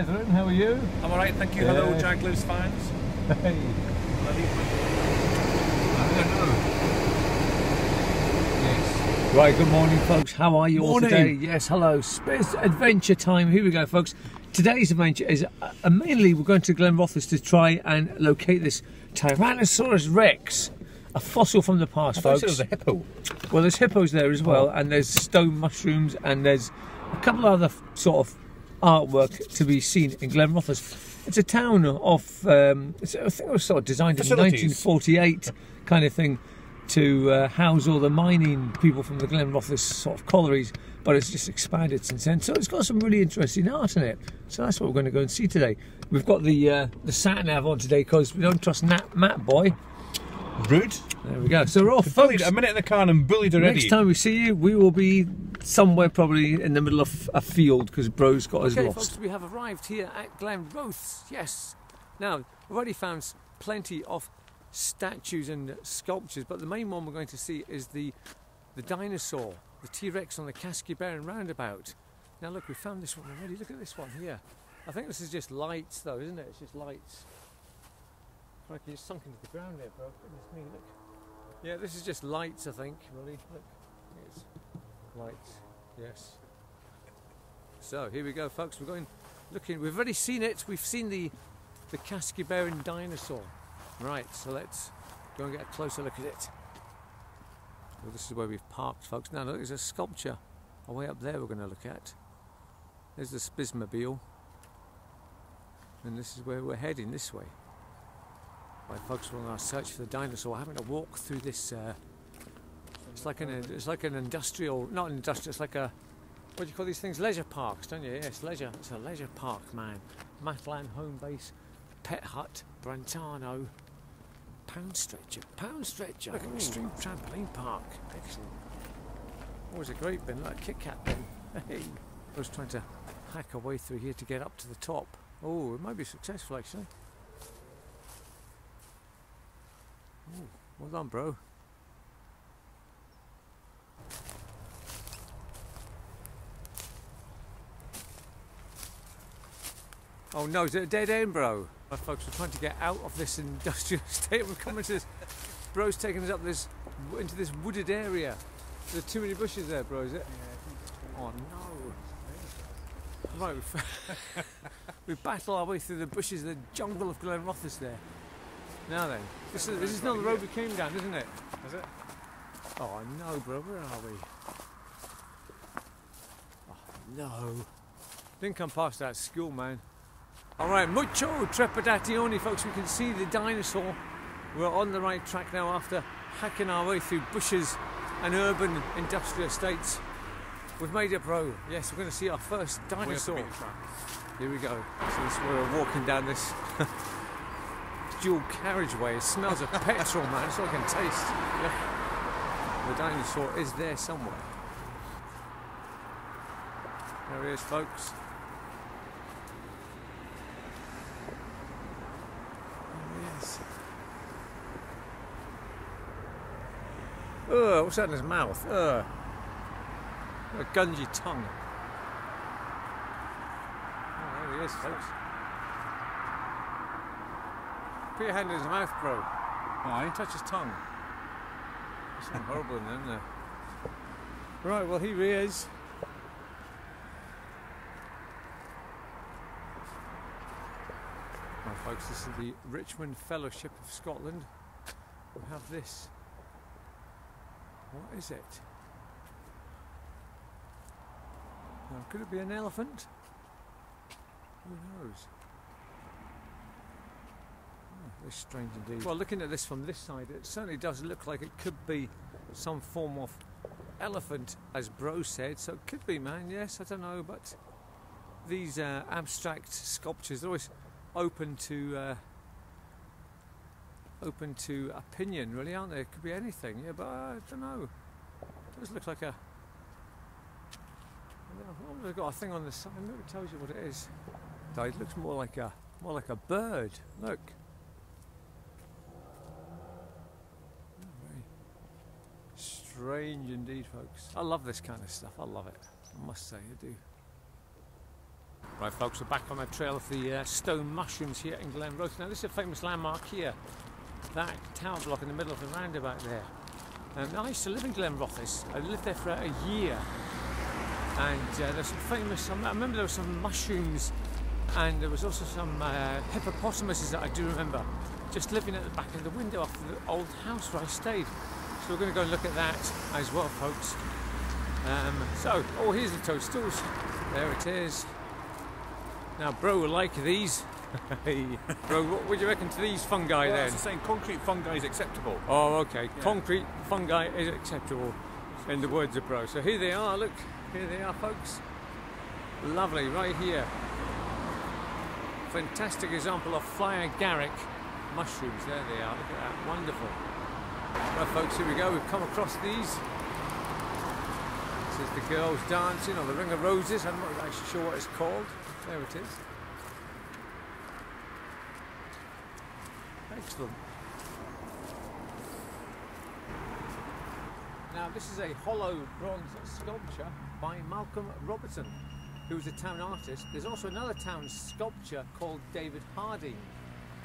Brethren, how are you? I'm alright, thank you. Hello, Jaglers fans. Hey. Yes. Right, good morning, folks. How are you all today? Yes, hello. Space adventure time. Here we go, folks. Today's adventure is mainly we're going to Glenrothes to try and locate this Tyrannosaurus Rex, a fossil from the past, folks. I thought it was a hippo. Well, there's hippos there as well, and there's stone mushrooms, and there's a couple of other sort of artwork to be seen in Glenrothes. It's a town of, I think it was sort of designed in 1948 kind of thing to house all the mining people from the Glenrothes sort of collieries, but it's just expanded since then. So it's got some really interesting art in it. So that's what we're going to go and see today. We've got the sat nav on today because we don't trust Matt Boy. Rude. There we go. So we're off, folks. A minute in the car and I'm bullied already. Next time we see you, we will be somewhere probably in the middle of a field because Bro's got us lost. Okay, folks, we have arrived here at Glenrothes. Yes. Now, we've already found plenty of statues and sculptures, but the main one we're going to see is the dinosaur, the T-Rex on the Casquebaron roundabout. Now, look, we found this one already. Look at this one here. I think this is just lights, though, isn't it? It's just lights. Crikey, it's sunk into the ground there, bro. Goodness me, look. Yeah, this is just lights, I think, really. Look, it's lights, yes. So, here we go, folks. We're going looking. We've already seen it. We've seen the Casquebaron dinosaur. Right, so let's go and get a closer look at it. Well, this is where we've parked, folks. Now, look, there's a sculpture way up there we're going to look at. There's the Spismobile. And this is where we're heading, this way. Right, folks, we're on our search for the dinosaur. Having to walk through this. It's like an industrial, not industrial. It's like a, what do you call these things? Leisure parks, don't you? Yes, leisure. It's a leisure park, man. Matlan home base, pet hut, Brantano, pound stretcher. Look, extreme trampoline park. Excellent. Always a great bin, like a Kit Kat bin. Hey, I was trying to hack our way through here to get up to the top. Oh, it might be successful actually. Ooh, well done, bro. Oh no, is it a dead end, bro? Right, folks, we're trying to get out of this industrial estate. We're coming to this. Bro's taking us up into this wooded area. There's too many bushes there, bro, is it? Yeah, oh no. Right, we battle our way through the bushes, the jungle of Glenrothes there. Now then, this is not the road we came down, isn't it? Is it? Oh no, bro, where are we? Oh no. Didn't come past that school, man. Alright, mucho trepidatione, folks. We can see the dinosaur. We're on the right track now after hacking our way through bushes and urban industrial estates. We've made it, bro. Yes, we're going to see our first dinosaur. Here we go. So we're walking down this dual carriageway. It smells of petrol, man. That's all I can taste. Yeah. The dinosaur is there somewhere. There he is, folks. There he is. Ugh, what's that in his mouth? Ugh. A gungy tongue. Oh, there he is, folks. Put your hand in his mouth, bro. Why? Touch his tongue. There's something horrible in there, isn't there? Right, well, here he is. Right, folks, this is the Richmond Fellowship of Scotland. We have this. What is it? Now, could it be an elephant? Who knows? Oh, it's strange indeed. Well, looking at this from this side, it certainly does look like it could be some form of elephant, as Bro said. So it could be, man. Yes, I don't know, but these abstract sculptures are always open to opinion, really, aren't they? It could be anything. Yeah, but I don't know. It does look like a. Oh, they've got a thing on the side. Look, it tells you what it is. No, it looks more like a bird. Look. Very strange indeed, folks. I love this kind of stuff. I love it. I must say, I do. Right folks, we're back on the trail of the stone mushrooms here in Glenrothes. Now this is a famous landmark here, that tower block in the middle of the roundabout there. I used to live in Glenrothes. I lived there for a year, and there's some famous, I remember there were some mushrooms, and there was also some hippopotamuses that I do remember, just living at the back of the window of the old house where I stayed. So we're going to go and look at that as well folks. Oh, here's the toadstools. There it is. Now, bro will like these. Hey, bro, what would you reckon to these fungi then? It's saying concrete fungi is acceptable. Oh, okay. Yeah. Concrete fungi is acceptable, in the words of bro. So here they are. Look, here they are, folks. Lovely, right here. Fantastic example of fly agaric mushrooms. There they are. Look at that. Wonderful. Right, folks. Here we go. We've come across these. This is the girls dancing on the Ring of Roses. I'm not actually sure what it's called. There it is. Excellent. Now this is a hollow bronze sculpture by Malcolm Robertson, who was a town artist. There's also another town sculpture called David Harding,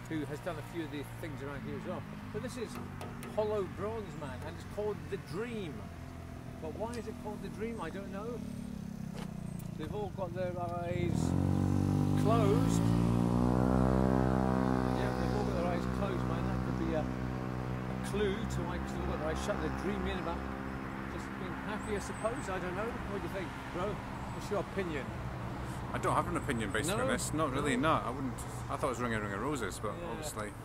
who has done a few of these things around here as well. But this is hollow bronze man, and it's called The Dream. But why is it called The Dream? I don't know. They've all got their eyes closed. Yeah, they've all got their eyes closed, man. That could be a clue to why they've got their eyes shut. They're dreaming about just being happy, I suppose. I don't know. What do you think, bro? What's your opinion? I don't have an opinion based on this. Not really, no. I wouldn't. I thought it was Ring of Roses, but yeah. Obviously.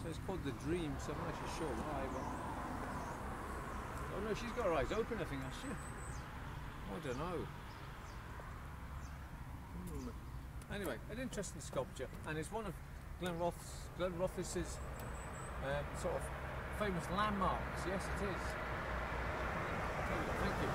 So it's called The Dream, so I'm not actually sure why, but... Oh no, she's got her eyes open, I think, has she? I don't know. Anyway, an interesting sculpture, and it's one of Glenrothes' sort of famous landmarks. Yes, it is. Thank you.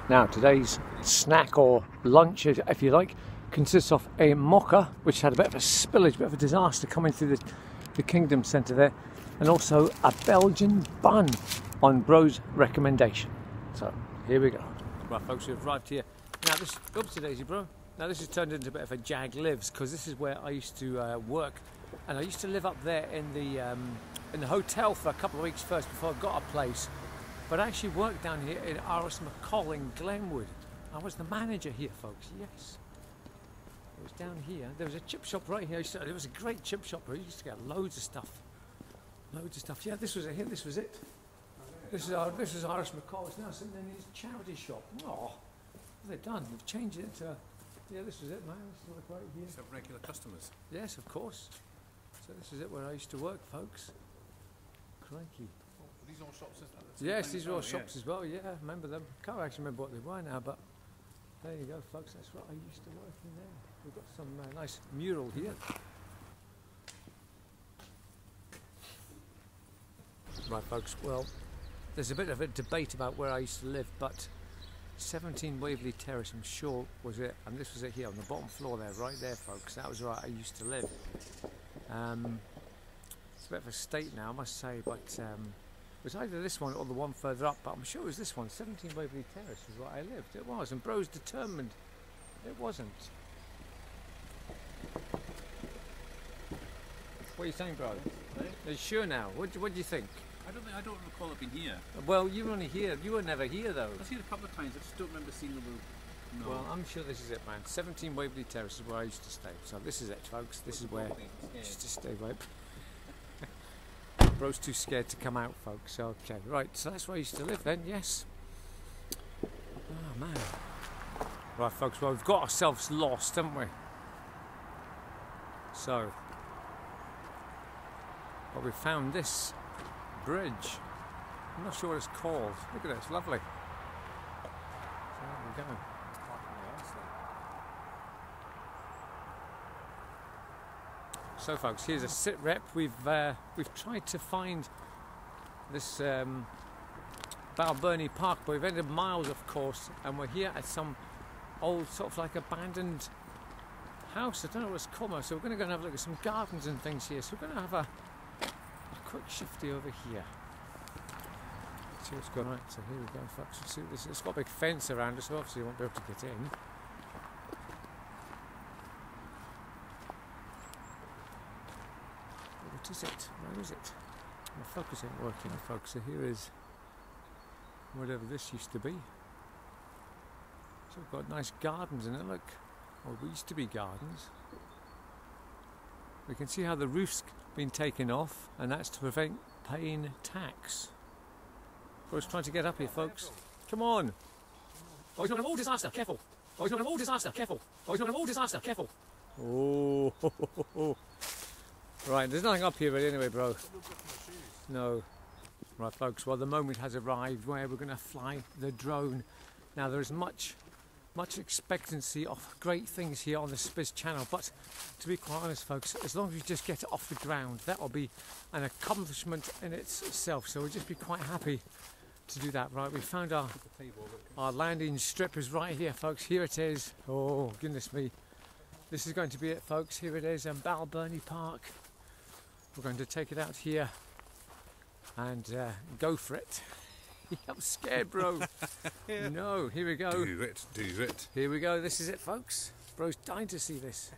Now, today's snack or lunch, if you like, consists of a mocha, which had a bit of a spillage, a bit of a disaster coming through the Kingdom Centre there, and also a Belgian bun on bro's recommendation. So here we go. Right folks, we've arrived here. Now this, oopsie daisy bro. Now this has turned into a bit of a Jag Lives, because this is where I used to work, and I used to live up there in the hotel for a couple of weeks first before I got a place. But I actually worked down here in RS McColl in Glenwood. I was the manager here, folks. Yes. It was down here. There was a chip shop right here. There was a great chip shop where you used to get loads of stuff. Loads of stuff. Yeah, this was it here. This was it. This is RS McColl. It's now sitting in his charity shop. Oh, what have they done? They've changed it to... Yeah, this was it, man. This is like right here. So regular customers. Yes, of course. So this is it where I used to work, folks. Crikey. These all shops, is that? Yes, these are all shops as well, yeah, I remember them. Can't actually remember what they were now, but there you go, folks, that's what I used to work in there. We've got some nice mural here. Right, folks, well, there's a bit of a debate about where I used to live, but 17 Waverley Terrace, I'm sure, was it, and this was it here on the bottom floor there, right there, folks. That was where I used to live. It's a bit of a state now, I must say, but it was either this one or the one further up, but I'm sure it was this one. 17 Waverley Terrace was where I lived. It was, and bro's determined it wasn't. What are you saying, bro? Are you sure now? What do you think? I don't recall it being here. Well, you were only here. You were never here, though. I've seen it a couple of times. I just don't remember seeing the room. No. Well, I'm sure this is it, man. 17 Waverley Terrace is where I used to stay. So this is it, folks. This is where I used to stay, right? Bro's too scared to come out, folks. Okay, right, so that's where I used to live then, yes. Oh, man. Right, folks, well, we've got ourselves lost, haven't we? So, but we found this bridge. I'm not sure what it's called. Look at it, it's lovely. So there we go. So folks, here's a sit rep. We've tried to find this Balburney Park, but we've ended miles, of course, and we're here at some old sort of like abandoned house. I don't know what it's called, so we're going to go and have a look at some gardens and things here. So we're going to have quick shifty over here. See what's going on. Right, so here we go, folks. See what this is. It's got a big fence around it, so obviously you won't be able to get in. What is it? Where is it? My focus ain't working, folks. So here is whatever this used to be. So we've got nice gardens in it, look. Or we used to be gardens. We can see how the roof's been taken off, and that's to prevent paying tax. Bro's trying to get up here, folks. Come on! Oh, he's not an all disaster, careful! Oh, he's not an all disaster, careful! Oh, he's not an all disaster, careful! Oh, ho, ho, ho, ho. Right, there's nothing up here, but anyway, bro. No. Right, folks, well, the moment has arrived where we're going to fly the drone. Now, there is much expectancy of great things here on the Spiz channel, but to be quite honest, folks, as long as we just get it off the ground, that will be an accomplishment in itself. So we'll just be quite happy to do that. Right, we found our landing strip is right here, folks. Here it is. Oh, goodness me. This is going to be it, folks. Here it is in Balburney Park. We're going to take it out here and go for it. I'm scared, bro. Yeah. No, here we go. Do it, do it. Here we go. This is it, folks. Bro's dying to see this.